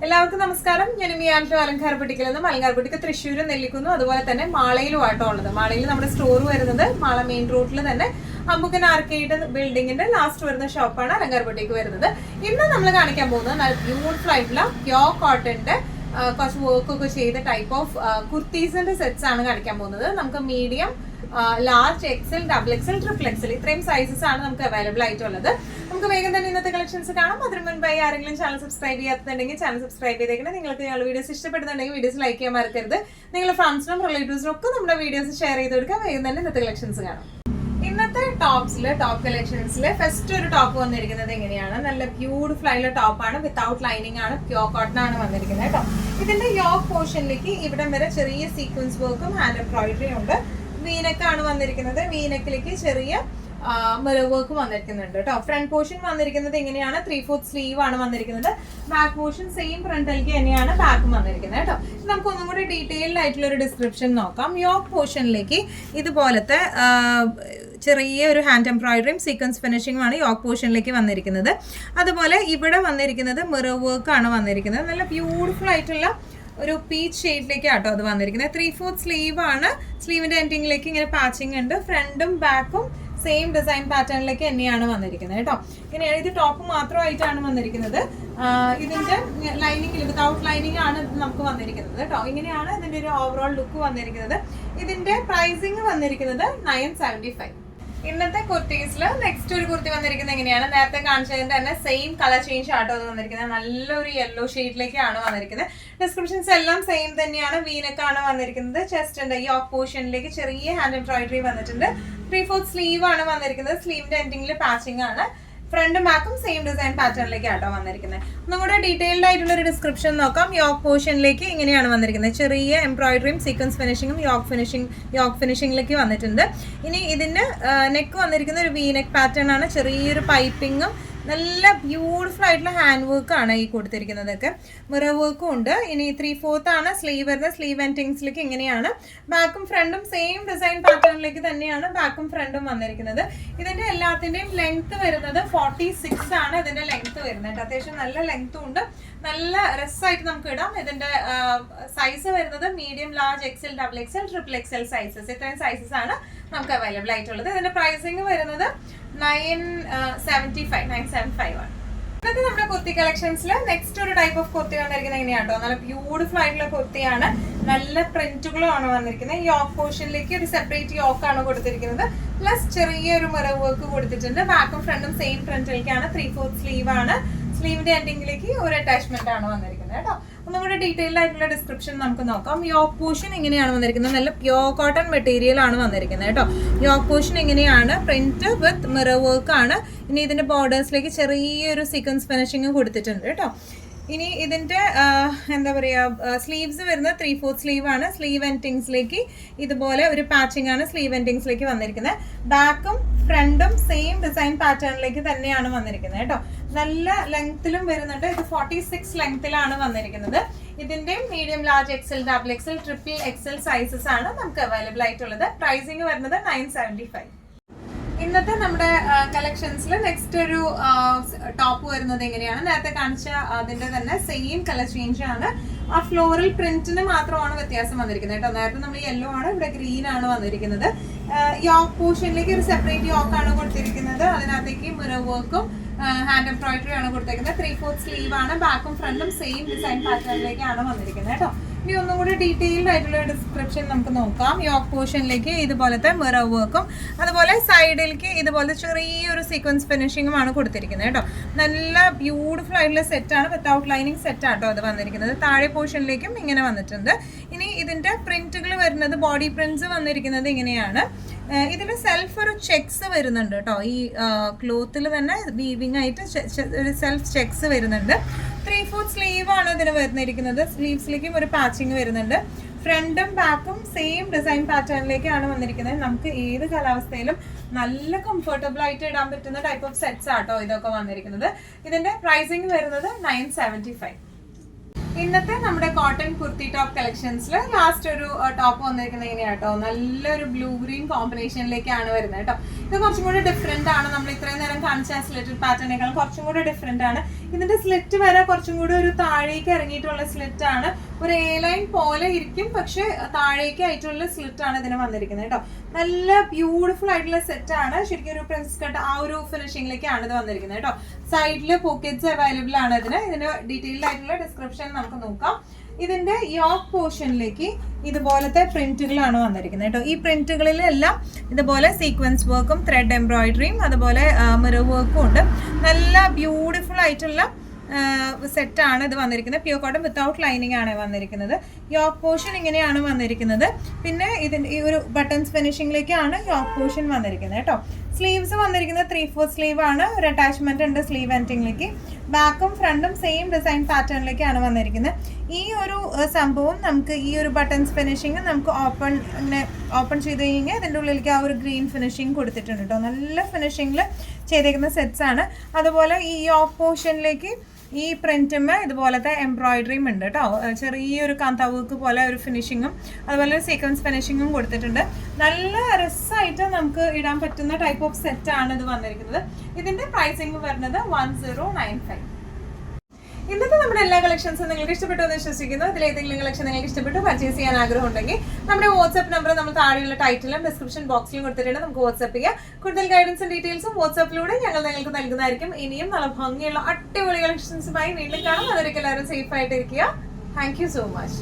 എല്ലാവർക്കും നമസ്കാരം. ഞാൻ മിയാൻഷോ അലങ്കാരപ്പെട്ടിക്കൽ നിന്നും അലങ്കാരപ്പെട്ടിക്ക് തൃശ്ശൂരും നെല്ലിക്കുന്നു അതുപോലെ തന്നെ മാളയിലും ആട്ടോ ഉള്ളത്. മാളയിൽ നമ്മുടെ സ്റ്റോർ വരുന്നത് മാള മെയിൻ റോഡിൽ തന്നെ അമ്പുക്കൻ ആർക്കേഡ് ബിൽഡിങ്ങിന്റെ ലാസ്റ്റ് വരുന്ന ഷോപ്പാണ് അലങ്കാരപ്പെട്ടിക്ക് വരുന്നത്. ഇന്ന് നമ്മൾ കാണിക്കാൻ പോകുന്നത് നല്ല ബ്യൂട്ടിഫുൾ ആയിട്ടുള്ള പ്യോർ കോട്ടന്റെ കുറച്ച് വർക്കൊക്കെ ചെയ്ത ടൈപ്പ് ഓഫ് കുർത്തീസിന്റെ സെറ്റ്സ് ആണ് കാണിക്കാൻ പോകുന്നത്. നമുക്ക് medium, large, XL, double XL, triple XL ഇത്രയും സൈസസ് ആണ് നമുക്ക് അവൈലബിൾ ആയിട്ടുള്ളത്. നമുക്ക് വേഗം തന്നെ ഇന്നത്തെ കളക്ഷൻസ് കാണാം. അതിന് മുൻപായി ആരെങ്കിലും ചാനൽ സബ്സ്ക്രൈബ് ചെയ്യാത്തുണ്ടെങ്കിൽ ചാനൽ സബ്സ്ക്രൈബ് ചെയ്തേക്കണം. നിങ്ങൾക്ക് ഞങ്ങളുടെ വീഡിയോസ് ഇഷ്ടപ്പെടുന്നുണ്ടെങ്കിൽ വീഡിയോസ് ലൈക്ക് ചെയ്യാൻ മറക്കരുത്. നിങ്ങളുടെ ഫ്രണ്ട്സിനും റിലേറ്റീവ്സിനും ഒക്കെ നമ്മുടെ വീഡിയോസ് ഷെയർ ചെയ്ത് കൊടുക്കാം. വേഗം തന്നെ ഇന്നത്തെ കളക്ഷൻസ് കാണാം. ഇന്നത്തെ ടോപ്പ് കളക്ഷൻസിൽ ഫസ്റ്റ് ഒരു ടോപ്പ് വന്നിരിക്കുന്നത് എങ്ങനെയാണ്? നല്ല ബ്യൂട്ടിഫുൾ ആയിട്ടുള്ള ടോപ്പാണ്, വിത്തൗട്ട് ലൈനിങ് ആണ്, പ്യോർ കോട്ടൺ ആണ് വന്നിരിക്കുന്നത് കേട്ടോ. ഇതിന്റെ യോക്ക് പോർഷനിലേക്ക് ഇവിടം വരെ ചെറിയ സീക്വൻസ് വർക്കും ഹാൻഡ് എംബ്രോയിഡറി ഉണ്ട്. വീനെക്കാണ് വന്നിരിക്കുന്നത്. വീനെക്കിലേക്ക് ചെറിയ മിറർ വർക്ക് വന്നിരിക്കുന്നുണ്ട് കേട്ടോ. ഫ്രണ്ട് പോർഷൻ വന്നിരിക്കുന്നത് എങ്ങനെയാണ്? 3/4 സ്ലീവ് ആണ് വന്നിരിക്കുന്നത്. ബാക്ക് പോർഷൻ സെയിം ഫ്രണ്ടിലേക്ക് തന്നെയാണ് ബാക്കും വന്നിരിക്കുന്നത് കേട്ടോ. നമുക്ക് ഒന്നും കൂടി ഡീറ്റെയിൽഡ് ആയിട്ടുള്ള ഒരു ഡിസ്ക്രിപ്ഷൻ നോക്കാം. യോക്ക് പോർഷനിലേക്ക് ഇതുപോലത്തെ ചെറിയ ഒരു ഹാൻഡ് എംബ്രോയിഡറിയും സീക്വൻസ് ഫിനിഷിംഗും ആണ് യോക്ക് പോർഷനിലേക്ക് വന്നിരിക്കുന്നത്. അതുപോലെ ഇവിടെ വന്നിരിക്കുന്നത് മിറർ വർക്ക് ആണ് വന്നിരിക്കുന്നത്. നല്ല ബ്യൂട്ടിഫുൾ ആയിട്ടുള്ള ഒരു പീച്ച് ഷെയ്ഡിലേക്ക് ആട്ടോ അത് വന്നിരിക്കുന്നത്. 3/4 സ്ലീവ് ആണ്. സ്ലീവിന്റെ എൻഡിങ്ങിലേക്ക് ഇങ്ങനെ പാച്ചിങ് ഉണ്ട്. ഫ്രണ്ടും ബാക്കും സെയിം ഡിസൈൻ പാറ്റേണിലേക്ക് തന്നെയാണ് വന്നിരിക്കുന്നത് കേട്ടോ. ഇങ്ങനെയാണ്. ഇത് ടോപ്പ് മാത്രമായിട്ടാണ് വന്നിരിക്കുന്നത്. ഇതിന്റെ ലൈനിങ് വിതൗട്ട് ലൈനിങ് ആണ് നമുക്ക് വന്നിരിക്കുന്നത് കേട്ടോ. ഇങ്ങനെയാണ് ഇതിന്റെ ഒരു ഓവറോൾ ലുക്ക് വന്നിരിക്കുന്നത്. ഇതിന്റെ പ്രൈസിങ് വന്നിരിക്കുന്നത് 975. ഇന്നത്തെ കുർത്തീസിൽ നെക്സ്റ്റ് ഒരു കുർത്തി വന്നിരിക്കുന്നത് എങ്ങനെയാണ്? നേരത്തെ കാണിച്ചതിന്റെ തന്നെ സെയിം കളർ ചേഞ്ച് ആട്ടോ അത് വന്നിരിക്കുന്നത്. നല്ലൊരു യെല്ലോ ഷെയ്ഡിലേക്കാണ് വന്നിരിക്കുന്നത്. ഡിസ്ക്രിപ്ഷൻസ് എല്ലാം സെയിം തന്നെയാണ്. വീനക്കാണ് വന്നിരിക്കുന്നത്. ചെസ്റ്റിന്റെ ഈ ഓഫ് പോർഷനിലേക്ക് ചെറിയ ഹാൻഡ് എംബ്രോയിഡറി വന്നിട്ടുണ്ട്. 3/4 സ്ലീവ് ആണ് വന്നിരിക്കുന്നത്. സ്ലീവിന്റെ എൻഡിങ്ങിൽ പാച്ചിങ് ആണ്. ഫ്രണ്ടും ബാക്കും സെയിം ഡിസൈൻ പാറ്റേണിലേക്ക് ആട്ടോ വന്നിരിക്കുന്നത്. ഒന്നുകൂടെ ഡീറ്റെയിൽഡ് ആയിട്ടുള്ള ഒരു ഡിസ്ക്രിപ്ഷൻ നോക്കാം. യോക്ക് പോർഷനിലേക്ക് ഇങ്ങനെയാണ് വന്നിരിക്കുന്നത്. ചെറിയ എംബ്രോയിഡറിയും സീക്വൻസ് ഫിനിഷിങ്ങും യോക്ക് ഫിനിഷിംഗിലേക്ക് വന്നിട്ടുണ്ട്. ഇനി ഇതിന്റെ നെക്ക് വന്നിരിക്കുന്ന ഒരു വി നെക്ക് പാറ്റേൺ ആണ്. ചെറിയൊരു പൈപ്പിങ്ങും നല്ല ബ്യൂട്ടിഫുൾ ആയിട്ടുള്ള ഹാൻഡ് വർക്ക് ആണ് ഈ കൊടുത്തിരിക്കുന്നതൊക്കെ. മിറർ വർക്കും ഉണ്ട്. ഇനി 3/4 ആണ് സ്ലീവ് വരുന്നത്. സ്ലീവ് എൻഡിങ്സിലേക്ക് ഇങ്ങനെയാണ്. ബാക്കും ഫ്രണ്ടും സെയിം ഡിസൈൻ പാറ്റേണിലേക്ക് തന്നെയാണ് ബാക്കും ഫ്രണ്ടും വന്നിരിക്കുന്നത്. ഇതിന്റെ എല്ലാത്തിന്റെയും ലെങ്ത് വരുന്നത് 46 ആണ് ഇതിന്റെ ലെങ്ത് വരുന്നത്. അത്യാവശ്യം നല്ല ലെങ്ത്തും ഉണ്ട്. നല്ല രസമായിട്ട് നമുക്ക് ഇടാം. ഇതിന്റെ സൈസ് വരുന്നത് medium, large, XL, double XL, triple XL sizes. ഇത്രയും സൈസസ് ആണ് നമുക്ക് അവൈലബിൾ ആയിട്ടുള്ളത്. ഇതിന്റെ പ്രൈസിങ് വരുന്നത് 975 ആണ്. ഇന്നത്തെ നമ്മുടെ കുർത്തി കളക്ഷൻസിൽ നെക്സ്റ്റ് ഒരു ടൈപ്പ് ഓഫ് കുർത്തി വന്നിരിക്കുന്നത് എങ്ങനെയാട്ടോ? നല്ല ബ്യൂട്ടിഫുൾ ആയിട്ടുള്ള കുർത്തിയാണ്. നല്ല പ്രിന്റുകളും ആണ് വന്നിരിക്കുന്നത്. യോക്ക് പോർഷനിലേക്ക് ഒരു സെപ്പറേറ്റ് യോക്ക് ആണ് കൊടുത്തിരിക്കുന്നത്. പ്ലസ് ചെറിയൊരു മിറർ വർക്ക് കൊടുത്തിട്ടുണ്ട്. ബാക്കും ഫ്രണ്ടും സെയിം പ്രിന്റിലേക്കാണ്. 3/4 സ്ലീവ് ആണ്. സ്ലീവിന്റെ എൻഡിങ്ങിലേക്ക് ഒരു അറ്റാച്ച്മെന്റ് ആണ് വന്നിരിക്കുന്നത് കേട്ടോ. ഒന്നുകൂടെ ഡീറ്റെയിൽഡ് ആയിട്ടുള്ള ഡിസ്ക്രിപ്ഷൻ നമുക്ക് നോക്കാം. യോക്ക് പോർഷൻ ഇങ്ങനെയാണ് വന്നിരിക്കുന്നത്. നല്ല പ്യോർ കോട്ടൺ മെറ്റീരിയൽ ആണ് വന്നിരിക്കുന്നത് കേട്ടോ. യോക്ക് പോർഷൻ ഇങ്ങനെയാണ്. പ്രിന്റ് വിത്ത് മിറർ വർക്ക് ആണ്. ഇനി ഇതിന്റെ ബോർഡേഴ്സിലേക്ക് ചെറിയൊരു സീക്വൻസ് ഫിനിഷിംഗ് കൊടുത്തിട്ടുണ്ട് കേട്ടോ. ഇനി ഇതിന്റെ എന്താ പറയുക, സ്ലീവ്സ് വരുന്നത് 3/4 സ്ലീവ് ആണ്. സ്ലീവ് എൻഡിങ്സിലേക്ക് ഇതുപോലെ ഒരു പാച്ചിങ് ആണ് സ്ലീവ് എൻഡിങ്സിലേക്ക് വന്നിരിക്കുന്നത്. ബാക്കും ഫ്രണ്ടും സെയിം ഡിസൈൻ പാറ്റേണിലേക്ക് തന്നെയാണ് വന്നിരിക്കുന്നത് കേട്ടോ. നല്ല ലെങ്ത്തിലും വരുന്നുണ്ട്. ഇത് 46 ലെങ്ത്തിലാണ് വന്നിരിക്കുന്നത്. ഇതിന്റെ medium, large, XL, double XL, triple XL sizes ആണ് നമുക്ക് അവൈലബിൾ ആയിട്ടുള്ളത്. പ്രൈസിങ് വരുന്നത് 975. ഇന്നത്തെ നമ്മുടെ കളക്ഷൻസിൽ നെക്സ്റ്റ് ഒരു ടോപ്പ് വരുന്നത് എങ്ങനെയാണ്? നേരത്തെ കാണിച്ച അതിന്റെ തന്നെ സെയിം കളർ ചേഞ്ച് ആണ്. ആ ഫ്ലോറൽ പ്രിന്റിന് മാത്രമാണ് വ്യത്യാസം വന്നിരിക്കുന്നത് കേട്ടോ. നേരത്തെ നമ്മൾ യെല്ലോ ആണ്, ഇവിടെ ഗ്രീൻ ആണ് വന്നിരിക്കുന്നത്. യോക്ക് പോർഷനിലേക്ക് ഒരു സെപ്പറേറ്റ് യോക്ക് ആണ് കൊടുത്തിരിക്കുന്നത്. അതിനകത്തേക്ക് മിറർ വർക്കും ഹാൻഡ് എംബ്രോയിഡറി ആണ് കൊടുത്തിരിക്കുന്നത്. 3/4 സ്ലീവ് ആണ്. ബാക്കും ഫ്രണ്ടും സെയിം ഡിസൈൻ പാറ്റേണിലേക്കാണ് വന്നിരിക്കുന്നത് കേട്ടോ. ഇനി ഒന്നും കൂടി ഡീറ്റെയിൽഡ് ആയിട്ടുള്ള ഡിസ്ക്രിപ്ഷൻ നമുക്ക് നോക്കാം. യോക്ക് പോർഷനിലേക്ക് ഇതുപോലത്തെ മിറർ വർക്കും അതുപോലെ സൈഡിലേക്ക് ഇതുപോലത്തെ ചെറിയൊരു സീക്വൻസ് ഫിനിഷിങ്ങും ആണ് കൊടുത്തിരിക്കുന്നത് കേട്ടോ. നല്ല ബ്യൂട്ടിഫുൾ ആയിട്ടുള്ള സെറ്റാണ്. വിത്തൗട്ട് ലൈനിങ് സെറ്റ് ആട്ടോ അത് വന്നിരിക്കുന്നത്. താഴെ പോർഷനിലേക്കും ഇങ്ങനെ വന്നിട്ടുണ്ട്. ഇനി ഇതിന്റെ പ്രിന്റുകൾ വരുന്നത്, ബോഡി പ്രിന്റ്സ് വന്നിരിക്കുന്നത് ഇങ്ങനെയാണ്. ഇതിൽ സെൽഫ് ഒരു ചെക്സ് വരുന്നുണ്ട് കേട്ടോ. ഈ ക്ലോത്തിൽ തന്നെ വീവിങ് ആയിട്ട് ഒരു സെൽഫ് ചെക്സ് വരുന്നുണ്ട്. 3/4 സ്ലീവ് ആണ് ഇതിന് വരുന്നിരിക്കുന്നത്. സ്ലീവ്സിലേക്കും ഒരു പാച്ചിങ് വരുന്നുണ്ട്. ഫ്രണ്ടും ബാക്കും സെയിം ഡിസൈൻ പാറ്റേണിലേക്കാണ് വന്നിരിക്കുന്നത്. നമുക്ക് ഏത് കാലാവസ്ഥയിലും നല്ല കംഫർട്ടബിൾ ആയിട്ട് ഇടാൻ പറ്റുന്ന ടൈപ്പ് ഓഫ് സെറ്റ്സ് ആട്ടോ ഇതൊക്കെ വന്നിരിക്കുന്നത്. ഇതിന്റെ പ്രൈസിങ് വരുന്നത് 975. ഇന്നത്തെ നമ്മുടെ കോട്ടൺ കുർത്തി ടോപ്പ് കളക്ഷൻസിൽ ലാസ്റ്റ് ഒരു ടോപ്പ് വന്നിരിക്കുന്നത് എങ്ങനെയാ കേട്ടോ, നല്ലൊരു ബ്ലൂ ഗ്രീൻ കോമ്പിനേഷനിലേക്കാണ് വരുന്നത് കേട്ടോ. ഇത് കുറച്ചും കൂടി ഡിഫറെന്റ് ആണ്. നമ്മൾ ഇത്രയും നേരം കാണിച്ച സ്ലിറ്റ് പാറ്റേണേക്കാളും കുറച്ചും കൂടി ഡിഫറെന്റ് ആണ്. ഇതിന്റെ സ്ലിറ്റ് വരെ കുറച്ചും കൂടി ഒരു താഴേക്ക് ഇറങ്ങിയിട്ടുള്ള സ്ലിറ്റ് ആണ്. ഒരു എ ലൈൻ പോലെ ഇരിക്കും, പക്ഷെ താഴേക്ക് ആയിട്ടുള്ള സ്ലിറ്റ് ആണ് ഇതിന് വന്നിരിക്കുന്നത് കേട്ടോ. നല്ല ബ്യൂട്ടിഫുൾ ആയിട്ടുള്ള സെറ്റ് ആണ്. ശരിക്കും ഒരു പ്രിൻസ് കട്ട് ആ ഒരു ഫിനിഷിംഗിലേക്കാണ് ഇത് വന്നിരിക്കുന്നത് കേട്ടോ. സൈഡില് പോക്കറ്റ്സ് അവൈലബിൾ ആണ്. ഇതിന്റെ ഡീറ്റെയിൽഡ് ആയിട്ടുള്ള ഡിസ്ക്രിപ്ഷൻ നമുക്ക് നോക്കാം. ഇതിന്റെ യോക്ക് പോർഷനിലേക്ക് ഇതുപോലത്തെ പ്രിന്റുകളാണ് വന്നിരിക്കുന്നത് കേട്ടോ. ഈ പ്രിന്റുകളിലെല്ലാം ഇതുപോലെ സീക്വൻസ് വർക്കും ത്രെഡ് എംബ്രോയിഡറിയും അതുപോലെ മിറർ വർക്കും ഉണ്ട്. നല്ല ബ്യൂട്ടിഫുൾ ആയിട്ടുള്ള സെറ്റാണ് ഇത് വന്നിരിക്കുന്നത്. പ്യൂർ കോട്ടൺ വിത്തൗട്ട് ലൈനിങ് ആണ് വന്നിരിക്കുന്നത്. യോക്ക് പോർഷൻ ഇങ്ങനെയാണ് വന്നിരിക്കുന്നത്. പിന്നെ ഇതിന്റെ ഈ ഒരു ബട്ടൺസ് ഫിനിഷിംഗിലേക്കാണ് യോക്ക് പോർഷൻ വന്നിരിക്കുന്നത് കേട്ടോ. സ്ലീവ്സ് വന്നിരിക്കുന്നത് 3/4 സ്ലീവ് ആണ്. ഒരു അറ്റാച്ച്മെന്റ് ഉണ്ട് സ്ലീവ് എൻഡിങ്ങിലേക്ക്. ബാക്കും ഫ്രണ്ടും സെയിം ഡിസൈൻ പാറ്റേണിലേക്കാണ് വന്നിരിക്കുന്നത്. ഈ ഒരു സംഭവം നമുക്ക് ഈ ഒരു ബട്ടൺസ് ഫിനിഷിങ് നമുക്ക് ഓപ്പൺ ചെയ്ത് കഴിഞ്ഞാൽ ഇതിൻ്റെ ഉള്ളിലേക്ക് ആ ഒരു ഗ്രീൻ ഫിനിഷിങ് കൊടുത്തിട്ടുണ്ട് കേട്ടോ. നല്ല ഫിനിഷിങ്ങിൽ ചെയ്തേക്കുന്ന സെറ്റ്സ് ആണ്. അതുപോലെ ഈ യോക്ക് പോർഷനിലേക്ക് ഈ പ്രിന്റും ഇതുപോലത്തെ എംബ്രോയിഡറിയും ഉണ്ട് കേട്ടോ. ചെറിയൊരു കാന്താ വർക്ക് പോലെ ഒരു ഫിനിഷിങ്ങും അതുപോലെ ഒരു സീക്വൻസ് ഫിനിഷിങ്ങും കൊടുത്തിട്ടുണ്ട്. നല്ല രസമായിട്ട് നമുക്ക് ഇടാൻ പറ്റുന്ന ടൈപ്പ് ഓഫ് സെറ്റ് ആണ് ഇത് വന്നിരിക്കുന്നത്. ഇതിന്റെ പ്രൈസിങ് വരുന്നത് 1095. ഇന്നത്തെ നമ്മുടെ എല്ലാ കളക്ഷൻസും നിങ്ങൾക്ക് ഇഷ്ടപ്പെട്ടു എന്ന് വിശ്വസിക്കുന്നു. ഇതിൽ ഏതെങ്കിലും കളക്ഷൻ നിങ്ങൾക്ക് ഇഷ്ടപ്പെട്ടു പർച്ചേസ് ചെയ്യാൻ ആഗ്രഹം ഉണ്ടെങ്കിൽ നമ്മുടെ വാട്സ്ആപ്പ് നമ്പർ നമ്മൾ താഴെയുള്ള ടൈറ്റിലും ഡിസ്ക്രിപ്ഷൻ ബോക്സിലും കൊടുത്തിട്ടുണ്ട്. നമുക്ക് വാട്സ്ആപ്പ് ചെയ്യാം. കൂടുതൽ ഗൈഡൻസും ഡീറ്റെയിൽസും വാട്സ്ആപ്പിലൂടെ ഞങ്ങൾ നിങ്ങൾക്ക് നൽകുന്നതായിരിക്കും. ഇനിയും നല്ല ഭംഗിയുള്ള അടിപൊളി കളക്ഷൻസുമായി വീണ്ടും കാണാം. അതൊരിക്കലും എല്ലാവരും സേഫ് ആയിട്ടിരിക്കുക. Thank you so much.